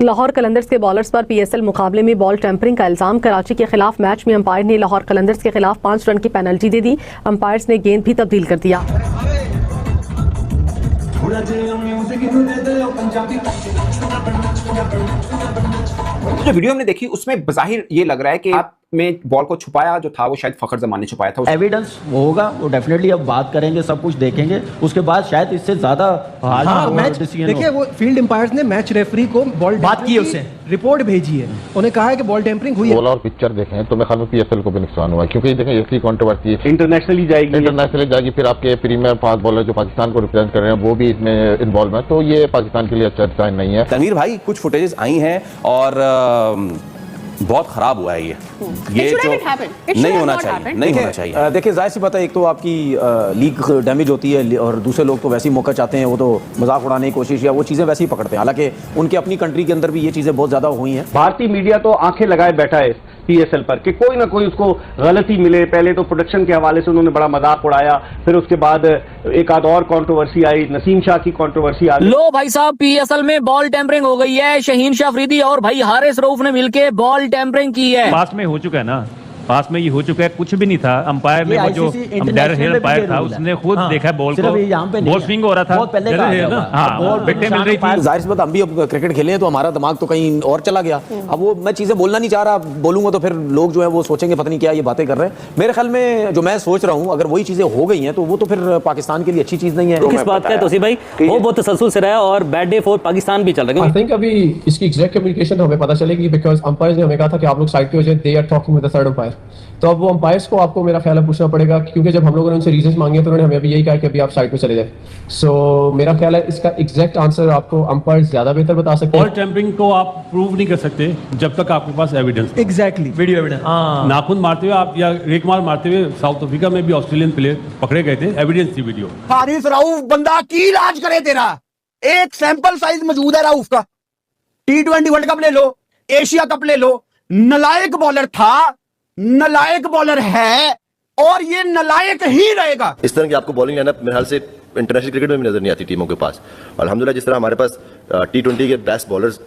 लाहौर कलंदर्स के बॉलर्स पर पीएसएल मुकाबले में बॉल टेम्परिंग का इल्जाम। कराची के खिलाफ मैच में अंपायर ने लाहौर कलंदर्स के खिलाफ 5 रन की पेनल्टी दे दी। अंपायर्स ने गेंद भी तब्दील कर दिया। जो वीडियो हमने देखी उसमें बज़ाहिर ये लग रहा है कि हाथ में बॉल को छुपाया जो था वो शायद फखर जमान ने छुपाया था। एविडेंस होगा वो डेफिनेटली अब बात करेंगे, सब कुछ देखेंगे, उसके बाद शायद इससे ज्यादा मैच देखिए वो फील्ड एम्पायर्स ने मैच रेफरी को बॉल बात की, उससे रिपोर्ट भेजी है, उन्हें कहा है कि बॉल टेम्परिंग हुई है। बॉल और पिक्चर देखें तो मैं ख्याल में पीएसएल को भी नुकसान हुआ, क्योंकि देखें इसकी कंट्रोवर्सी इंटरनेशनली जाएगी, फिर आपके प्रीमियर फास्ट बॉलर जो पाकिस्तान को रिप्रेजेंट कर रहे हैं वो भी इसमें इन्वॉल्व है, तो ये पाकिस्तान के लिए अच्छा साइन नहीं है। तनवीर भाई कुछ फुटेजेस आई हैं और बहुत खराब हुआ है ये जो नहीं होना चाहिए, नहीं होना चाहिए। देखिए जाहिर सी बात है, एक तो आपकी लीग डैमेज होती है और दूसरे लोग तो वैसे ही मौका चाहते हैं, वो तो मजाक उड़ाने की कोशिश या वो चीज़ें वैसे ही पकड़ते हैं। हालांकि उनकी अपनी कंट्री के अंदर भी ये चीज़ें बहुत ज़्यादा हुई हैं। भारतीय मीडिया तो आंखें लगाए बैठा है पीएसएल पर कि कोई ना कोई उसको गलती मिले। पहले तो प्रोडक्शन के हवाले से उन्होंने बड़ा मजाक उड़ाया, फिर उसके बाद एक आध और कंट्रोवर्सी आई, नसीम शाह की कंट्रोवर्सी आ गई। लो भाई साहब, पीएसएल में बॉल टेम्परिंग हो गई है। शहीन शाह अफरीदी और भाई हारिस रऊफ ने मिलकर बॉल टेम्परिंग की है। पास में हो चुका है ना, पास में ये हो चुका है, कुछ भी नहीं था। अंपायर में वो जो डायरेक्ट हेड अंपायर था उसने खुद देखा बॉल को, बॉल स्विंग हो रहा था, विकेट मिल रही थी। जाहिर सी बात हम भी अब क्रिकेट खेले हैं तो हमारा दिमाग तो कहीं और चला गया। अब वो मैं चीजें बोलना नहीं चाह रहा, बोलूंगा तो फिर लोग जो है वो सोचेंगे पता नहीं क्या ये बातें कर रहे हैं। मेरे ख्याल में जो मैं सोच रहा हूँ, अगर वही चीजें हो गई हैं तो वो तो फिर पाकिस्तान के लिए अच्छी चीज नहीं है। किस बात का तोसी भाई वो बहुत तसलसल से रहा और बैड डे फॉर पाकिस्तान भी चल रहा है। आई थिंक अभी इसकी एग्जैक्ट कम्युनिकेशन हमें पता चलेगी, बिकॉज अंपायर्स ने हमें कहा था कि आप लोग साइड पे हो जाए, they are talking with the third umpire. तो अब वो अंपायर्स को आपको मेरा ख्याल है पूछना पड़ेगा, क्योंकि जब हम लोगों ने उनसे रीजंस मांगे तो उन्होंने हमें अभी यही कहा कि अभी आप साइड पे चले जाए। सो मेरा ख्याल है इसका एग्जैक्ट आंसर आपको अंपायर्स ज्यादा बेहतर बता सकते हैं। बॉल टेम्परिंग को आप प्रूव नहीं कर सकते जब तक आपके पास एविडेंस। Exactly video evidence. नाखून मारते हुए आप या रेतमाल मारते हुए साउथ अफ्रीका में भी ऑस्ट्रेलियन प्लेयर पकड़े गए थे, एविडेंस थी वीडियो। हारिस रऊफ बंदा की इलाज करे तेरा, एक सैंपल साइज मौजूद है रऊफ का। T20 वर्ल्ड कप ले लो, एशिया कप ले लो, नलायक बॉलर था, नलायक बॉलर है और ये नलायक ही रहेगा। इस तरह की आपको बॉलिंग लाइनअप मेरे ख्याल से इंटरनेशनल क्रिकेट में भी नजर नहीं आती टीमों के पास। अल्हम्दुलिल्लाह जिस तरह हमारे पास T20 के बेस्ट बॉलर्स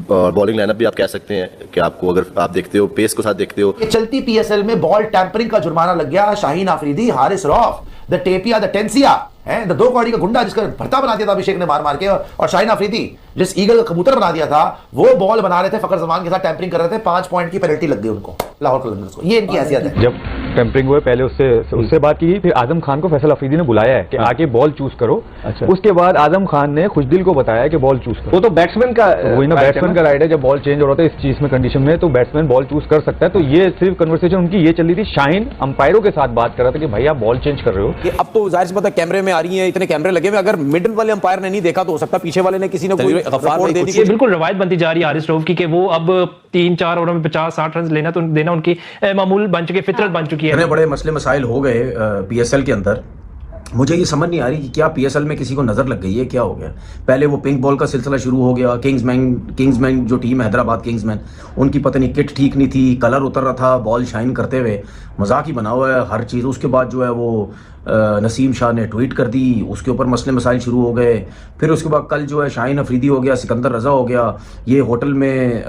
बॉलिंग लाइनअप भी आप कह सकते हैं कि आपको अगर आप देखते हो पेस को साथ देखते हो। चलती पीएसएल में बॉल टैंपरिंग का जुर्माना लग गया शाहीन आफरीदी, हारिस रऊफ, द टेपिया, द टेंसिया है, द दो कौड़ी का गुंडा जिसका भरता बना दिया था अभिषेक ने मार मार के, और शाहीन आफरीदी जिस ईगल का कबूतर बना दिया था, वो बॉल बना रहे थे, फखर जमान के साथ टैंपरिंग कर रहे थे। 5 पॉइंट की पेनल्टी लग गई उनको, लाहौर कलंदर्स को। ये इनकी हैसियत है। जब टेम्परिंग हुए पहले उससे बात की, फिर आजम खान को फैसल अफरीदी ने बुलाया है कि आके बॉल चूज करो। अच्छा। उसके बाद आजम खान ने खुशदिल को बताया कि बॉल चूज करो। वो तो बैट्समैन का वही ना, बैट्समैन का राइट है। जब बॉल चेंज हो रहा था इस चीज में कंडीशन में तो बैट्समैन बॉल चूज कर सकता है। तो ये सिर्फ कन्वर्सेशन उनकी ये चल रही थी। शाहीन अंपायरों के साथ बात कर रहा था कि भाई आप बॉल चेंज कर रहे हो। अब तो जाहिर सी बात है कैमरे में आ रही है, इतने कैमरे लगे हुए, अगर मिडिल वाले अंपायर ने नहीं देखा तो हो सकता पीछे वाले ने किसी ने कोई रिपोर्ट दे दी। बिल्कुल रवायत बनती जा रही है हारिस रऊफ की कि वो अब 3-4 ओवर में 50-60 रन लेना तो देना उनकी मामूल बन चुकी है, फितरत बन चुकी है। इतने बड़े मसले मसाइल हो गए पीएसएल के अंदर, मुझे ये समझ नहीं आ रही कि क्या पीएसएल में किसी को नजर लग गई है, क्या हो गया। पहले वो पिंक बॉल का सिलसिला शुरू हो गया, किंग्समैन जो टीम है हैदराबाद किंग्समैन, उनकी पता नहीं किट ठीक नहीं थी, कलर उतर रहा था बॉल शाइन करते हुए, मजाक ही बना हुआ है हर चीज़। उसके बाद जो है वो नसीम शाह ने ट्वीट कर दी, उसके ऊपर मसले मसाइल शुरू हो गए। फिर उसके बाद कल जो है शाहीन अफरीदी हो गया, सिकंदर रजा हो गया, ये होटल में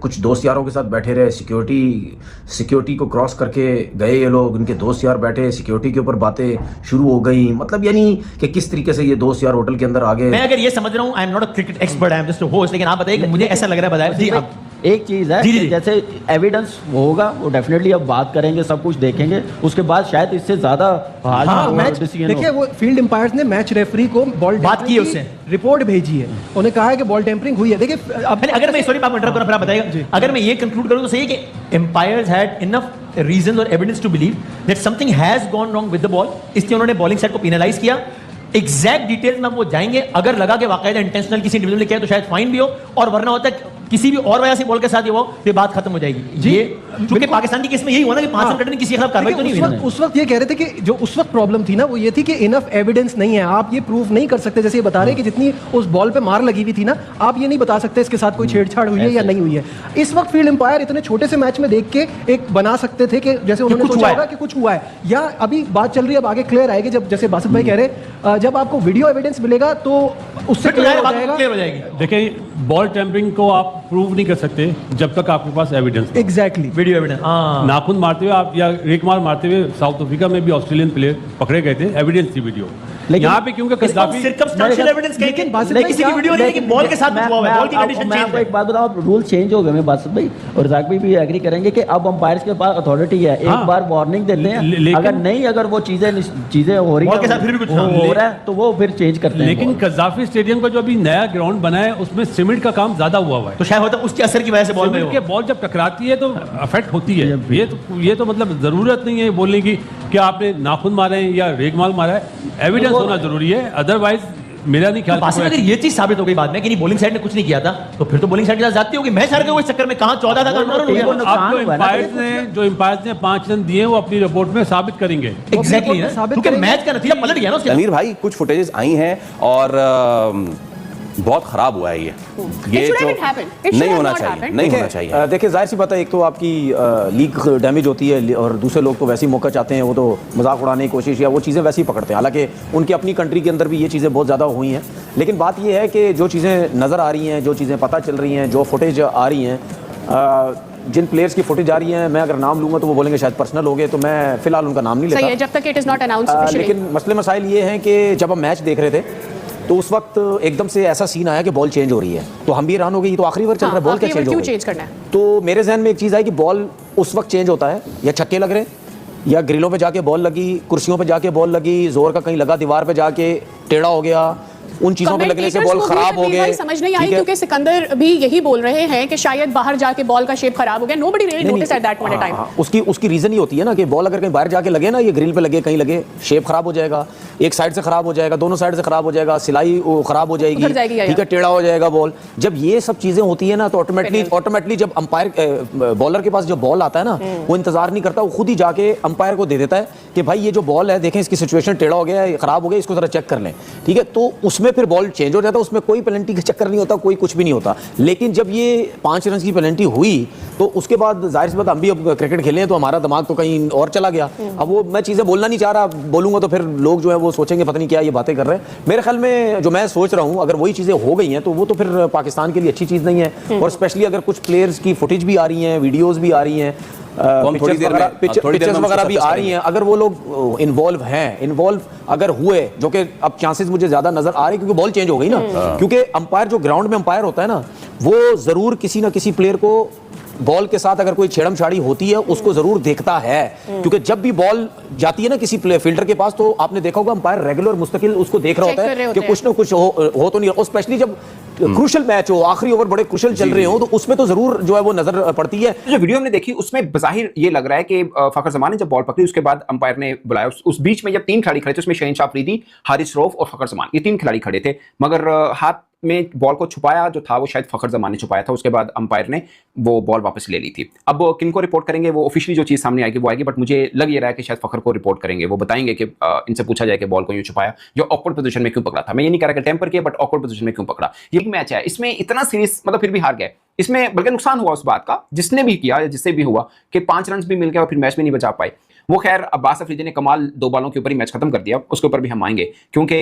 कुछ दोस्त यारों के साथ बैठे रहे, सिक्योरिटी को क्रॉस करके गए ये लोग, उनके दोस्त यार बैठे, सिक्योरिटी के ऊपर बातें शुरू हो गई। मतलब यानी कि किस तरीके से ये दोस्त यार होटल के अंदर आ गए। मैं अगर ये समझ रहा हूँ, I am not a cricket expert, I am just a host, लेकिन आप बताइए मुझे ऐसा लग रहा है, बताइए जी। एक चीज है जी। जैसे एविडेंस होगा वो डेफिनेटली अब बात करेंगे, सब कुछ देखेंगे, उसके बाद शायद इससे ज्यादा मैच देखिए वो फील्ड एम्पायर्स ने मैच रेफरी को बॉल बात की, उससे रिपोर्ट भेजी है, उन्हें कहा है कि बॉल टेम्परिंग हुई है। देखिए अब अगर मैं सॉरी आप इंटरप्ट कर बताइएगा, अगर मैं ये कंक्लूड करूं तो सही है कि एम्पायर्स हैड इनफ रीजन और evidence to believe that something has gone wrong with the ball, इसलिए उन्होंने बॉलिंग साइड को पेनलाइज किया। एग्जैक्ट डिटेल्स में हम वो जाएंगे, अगर लगा कि वाकई इंटेंशनल किसी इंडिविजुअल ने किया तो शायद फाइन भी हो, और वरना होता है किसी भी और वजह से बॉल के साथ वो बात खत्म हो जाएगी। ये क्योंकि पाकिस्तान की केस में यही हुआ ना कि 5 रन कटने किसी के खिलाफ कार्रवाई तो नहीं हुई। उस वक्त ये कह रहे थे कि जो उस वक्त प्रॉब्लम थी ना वो ये थी कि इनफ एविडेंस नहीं है, आप ये प्रूफ नहीं कर सकते। जैसे ये बता रहे हैं कि जितनी उस बॉल पे मार लगी हुई थी ना, आप ये नहीं बता सकते इसके साथ कोई छेड़छाड़ हुई है या नहीं हुई है। इस वक्त फील्ड एम्पायर इतने छोटे से मैच में देख के एक बना सकते थे कि जैसे उन्होंने सोचा होगा कि कुछ हुआ है, या अभी बात चल रही है, अब आगे क्लियर आएगी जब, जैसे बासित भाई कह रहे, जब आपको वीडियो एविडेंस मिलेगा तो उससे क्लियर हो जाएगा। देखिए बॉल टेम्परिंग को आप प्रूव नहीं कर सकते जब तक आपके पास एविडेंस। Exactly, video evidence. नाखून मारते हुए आप या रेकमार मारते हुए साउथ अफ्रीका में भी ऑस्ट्रेलियन प्लेयर पकड़े गए थे, एविडेंस थी वीडियो। यहाँ पे क्योंकि कद्दाफी सिर्कमस्टेंशियल एविडेंस लेकिन किसी की वीडियो नहीं है कि बॉल के साथ कुछ हुआ है, बॉल की कंडीशन मैं चेंज आपको है। एक बात बताऊं, रूल चेंज हो गए मैं बात भाई और रजाक भाई भी एग्री करेंगे कि अब अंपायर्स के पास अथॉरिटी है, एक बार वार्निंग देते हैं, अगर नहीं अगर वो चीजें हो रही बॉल के साथ फिर भी कुछ हो रहा है तो वो फिर चेंज करते हैं। लेकिन कद्दाफी स्टेडियम का जो अभी नया ग्राउंड बना है उसमें सीमेंट का काम ज्यादा हुआ है, तो शायद होता उसके असर की वजह से बॉल में के बॉल जब टकराती है तो अफेक्ट होती है। ये तो मतलब जरूरत नहीं है बोलने की कि आपने नाखून मारे हैं या रेगमाल मारा है, एविडेंस होना जरूरी है, अदरवाइज मेरा नहीं ख्याल। अगर ये चीज साबित हो गई बाद में कि नहीं बॉलिंग साइड ने कुछ नहीं किया था, तो फिर तो बॉलिंग साइड के साथ जाती होगी। मैच हार गए इस चक्कर में, कहां 14 था जो एम्पायर्स ने 5 रन दिए वो अपनी रिपोर्ट में साबित करेंगे। एग्जैक्टली, क्योंकि मैच का नतीजा पलट गया ना उसके। तनवीर भाई कुछ फुटेजेस आई हैं और बहुत खराब हुआ है ये जो नहीं होना चाहिए, नहीं होना चाहिए। देखिए जाहिर सी बात है, एक तो आपकी लीग डैमेज होती है और दूसरे लोग तो वैसे ही मौका चाहते हैं, वो तो मजाक उड़ाने की कोशिश या वो चीज़ें वैसे ही पकड़ते हैं। हालांकि उनकी अपनी कंट्री के अंदर भी ये चीज़ें बहुत ज़्यादा हुई हैं, लेकिन बात ये है कि जो चीज़ें नज़र आ रही हैं, जो चीज़ें पता चल रही हैं, जो फुटेज आ रही हैं, जिन प्लेयर्स की फुटेज आ रही है, मैं अगर नाम लूँगा तो वो बोलेंगे शायद पर्सनल हो गए, तो मैं फिलहाल उनका नाम नहीं लेता जब तक इट इज़ नॉट अनाउंस्ड। लेकिन मसले मसाइल ये हैं कि जब हम मैच देख रहे थे तो उस वक्त एकदम से ऐसा सीन आया कि बॉल चेंज हो रही है, तो हम भी हैरान हो गए, तो आखिरी ओवर चल रहा है, बॉल क्या चेंज करना है। तो मेरे जहन में एक चीज़ आई कि बॉल उस वक्त चेंज होता है या छक्के लग रहे हैं या ग्रिलों पे जाके बॉल लगी, कुर्सियों पे जाके बॉल लगी, जोर का कहीं लगा, दीवार पे जाके टेढ़ा हो गया, उन चीजों पे लगने से बॉल खराब हो गए। समझ नहीं आई क्योंकि सिकंदर भी यही बोल रहे हैं कि शायद बाहर जाके बॉल का शेप खराब हो गया। Nobody really notice at that point of time. उसकी रीजन ही होती है ना कि बॉल अगर कहीं बाहर जाके लगे ना, ये ग्रिल पे लगे, कहीं लगे, शेप खराब हो जाएगा, एक साइड से खराब हो जाएगा, दोनों साइड से खराब हो जाएगा, सिलाई खराब हो जाएगी, ठीक है, टेढ़ा हो जाएगा बॉल। जब ये सब चीजें होती है ना तो ऑटोमेटिकली जब अंपायर बॉलर के पास जब बॉल आता है ना, वो इंतजार नहीं करता, वो खुद ही जाके अंपायर को दे देता है कि भाई ये जो बॉल है देखें इसकी सिचुएशन टेढ़ा हो गया, खराब हो गया, इसको जरा चेक कर लें, ठीक है। तो उसमें फिर बॉल चेंज हो जाता है, उसमें कोई पेनल्टी का चक्कर नहीं होता, कोई कुछ भी नहीं होता। लेकिन जब ये 5 रन की पेनल्टी हुई तो उसके बाद जाहिर सी बात, हम भी अब क्रिकेट खेले हैं तो हमारा दिमाग तो कहीं और चला गया। अब वो मैं चीज़ें बोलना नहीं चाह रहा, बोलूंगा तो फिर लोग जो है वो सोचेंगे पता नहीं क्या ये बातें कर रहे हैं। मेरे ख्याल में जो मैं सोच रहा हूँ, अगर वही चीज़ें हो गई हैं तो वो तो फिर पाकिस्तान के लिए अच्छी चीज़ नहीं है। और स्पेशली अगर कुछ प्लेयर्स की फुटेज भी आ रही हैं, वीडियोज़ भी आ रही हैं, पिक्चर्स वगैरह भी आ रही हैं, अगर वो लोग इन्वॉल्व अगर हुए, जो कि अब चांसेस मुझे ज्यादा नजर आ रहे हैं क्योंकि बॉल चेंज हो गई ना, क्योंकि अंपायर जो ग्राउंड में अंपायर होता है ना, वो जरूर किसी ना किसी प्लेयर को बॉल के साथ अगर कोई छेड़म छाड़ी होती है उसको जरूर देखता है, क्योंकि जब भी बॉल जाती है ना किसी फील्डर के पास तो आपने देखा होगा अंपायर रेगुलर मुस्तकिल उसको देख रहा होता है कि कुछ ना कुछ हो तो नहीं, और स्पेशली जब क्रूशल मैच हो, आखिरी ओवर बड़े क्रूशल चल रहे हो, तो उसमें तो जरूर जो है वो नजर पड़ती है। जो वीडियो हमने देखी उसमें बज़ाहिर ये लग रहा है कि फखर जमान ने जब बॉल पकड़ी उसके बाद अंपायर ने बुलाया, उस बीच में जब 3 खिलाड़ी खड़े थे, उसमें शहीन शाह अफरीदी, हारिस रऊफ और फखर जमान, ये 3 खिलाड़ी खड़े थे, मगर हाथ में बॉल को छुपाया जो था वो शायद फखर जमान ने छुपाया था, उसके बाद अंपायर ने वो बॉल वापस ले ली थी। अब किनको रिपोर्ट करेंगे वो ऑफिशियली जो चीज़ सामने आएगी वो आएगी, बट मुझे लग ये रहा है कि शायद फखर को रिपोर्ट करेंगे, वो बताएंगे कि इनसे पूछा जाए कि बॉल को यूं छुपाया, जो ऑकवर्ड पोजीशन में क्यों पकड़ा था। मैं ये नहीं कह रहा कि टेम्पर किया, बट ऑकवर्ड पोजीशन में क्यों पकड़ा। ये मैच है, इसमें इतना सीरीज मतलब फिर भी हार गए, इसमें बल्कि नुकसान हुआ उस बात का जिसने भी किया या जिससे भी हुआ कि 5 रन भी मिल गया और फिर मैच में नहीं बचा पाए। वो खैर अब्बास अफरीदी ने कमाल 2 बॉलों के ऊपर ही मैच खत्म कर दिया, उसके ऊपर भी हम आएंगे क्योंकि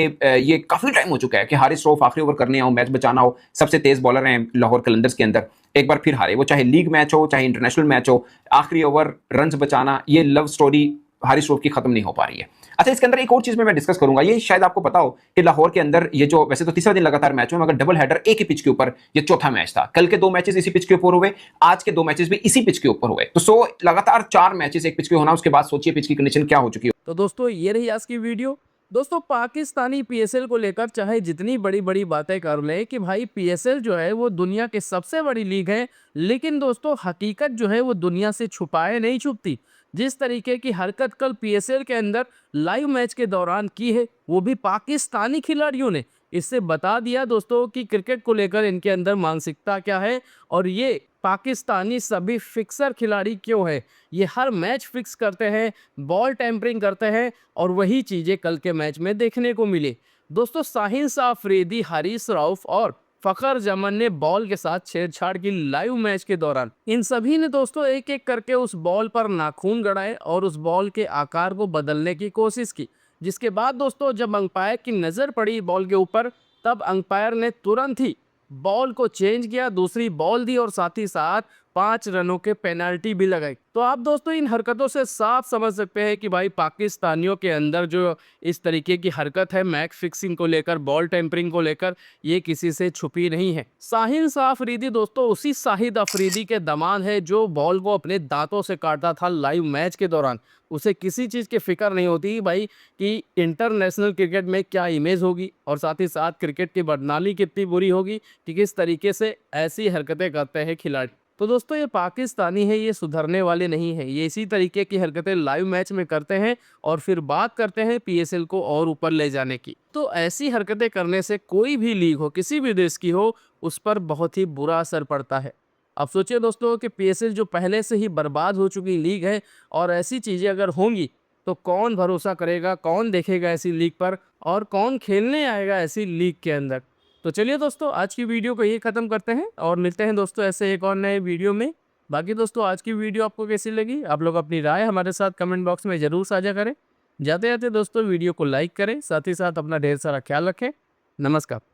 ये काफी टाइम हो चुका है कि हारिस रऊफ आखिरी ओवर करने आओ, मैच बचाना हो, सबसे तेज बॉलर हैं लाहौर कलंदर्स के अंदर, एक बार फिर हारे, वो चाहे लीग मैच हो चाहे इंटरनेशनल मैच हो, आखिरी ओवर रन बचाना, ये लव स्टोरी हारिस रऊफ की खत्म नहीं हो पा रही है। अच्छा, इसके अंदर एक और चीज में मैं डिस्कस करूंगा, ये शायद आपको पता हो कि लाहौर के अंदर ये जो वैसे तो 3रा दिन लगातार मैच हुआ, मगर डबल हेडर एक ही पिच के ऊपर ये चौथा मैच था। कल के 2 मैचेस इसी पिच के ऊपर हुए, आज के 2 मैचेस भी इसी पिच के ऊपर हुए, तो लगातार 4 मैचेस एक पिच के होना, उसके बाद सोचिए पिच की कंडीशन क्या हो चुकी है। तो दोस्तों ये रही आज की वीडियो। दोस्तों पाकिस्तानी पीएसएल को लेकर चाहे जितनी बड़ी बड़ी बातें कर लें कि भाई पीएसएल जो है वो दुनिया की सबसे बड़ी लीग है, लेकिन दोस्तों हकीकत जो है वो दुनिया से छुपाए नहीं छुपती। जिस तरीके की हरकत कल पीएसएल के अंदर लाइव मैच के दौरान की है, वो भी पाकिस्तानी खिलाड़ियों ने, इससे बता दिया दोस्तों कि क्रिकेट को लेकर इनके अंदर मानसिकता क्या है और ये पाकिस्तानी सभी फिक्सर खिलाड़ी क्यों है। ये हर मैच फिक्स करते हैं, बॉल टेम्परिंग करते हैं और वही चीज़ें कल के मैच में देखने को मिली। दोस्तों शाहीन शाह अफरीदी, हारिस रऊफ और फखर जमान ने बॉल के साथ छेड़छाड़ की लाइव मैच के दौरान। इन सभी ने दोस्तों एक एक करके उस बॉल पर नाखून गड़ाए और उस बॉल के आकार को बदलने की कोशिश की, जिसके बाद दोस्तों जब अंपायर की नज़र पड़ी बॉल के ऊपर, तब अंपायर ने तुरंत ही बॉल को चेंज किया, दूसरी बॉल दी और साथ ही साथ 5 रनों के पेनल्टी भी लगाई। तो आप दोस्तों इन हरकतों से साफ समझ सकते हैं कि भाई पाकिस्तानियों के अंदर जो इस तरीके की हरकत है मैच फिक्सिंग को लेकर, बॉल टेम्परिंग को लेकर, ये किसी से छुपी नहीं है। शाहीन शाह अफरीदी दोस्तों उसी शाहिद अफरीदी के दामाद है जो बॉल को अपने दांतों से काटता था लाइव मैच के दौरान। उसे किसी चीज़ की फिक्र नहीं होती भाई कि इंटरनेशनल क्रिकेट में क्या इमेज होगी और साथ ही साथ क्रिकेट की बदनामी कितनी बुरी होगी कि किस तरीके से ऐसी हरकतें करते हैं खिलाड़ी। तो दोस्तों ये पाकिस्तानी है, ये सुधरने वाले नहीं है, ये इसी तरीके की हरकतें लाइव मैच में करते हैं और फिर बात करते हैं पीएसएल को और ऊपर ले जाने की। तो ऐसी हरकतें करने से कोई भी लीग हो, किसी भी देश की हो, उस पर बहुत ही बुरा असर पड़ता है। अब सोचिए दोस्तों कि पीएसएल जो पहले से ही बर्बाद हो चुकी लीग है और ऐसी चीज़ें अगर होंगी तो कौन भरोसा करेगा, कौन देखेगा ऐसी लीग पर और कौन खेलने आएगा ऐसी लीग के अंदर। तो चलिए दोस्तों आज की वीडियो को यही ख़त्म करते हैं और मिलते हैं दोस्तों ऐसे एक और नए वीडियो में। बाकी दोस्तों आज की वीडियो आपको कैसी लगी, आप लोग अपनी राय हमारे साथ कमेंट बॉक्स में ज़रूर साझा करें। जाते जाते दोस्तों वीडियो को लाइक करें, साथ ही साथ अपना ढेर सारा ख्याल रखें। नमस्कार।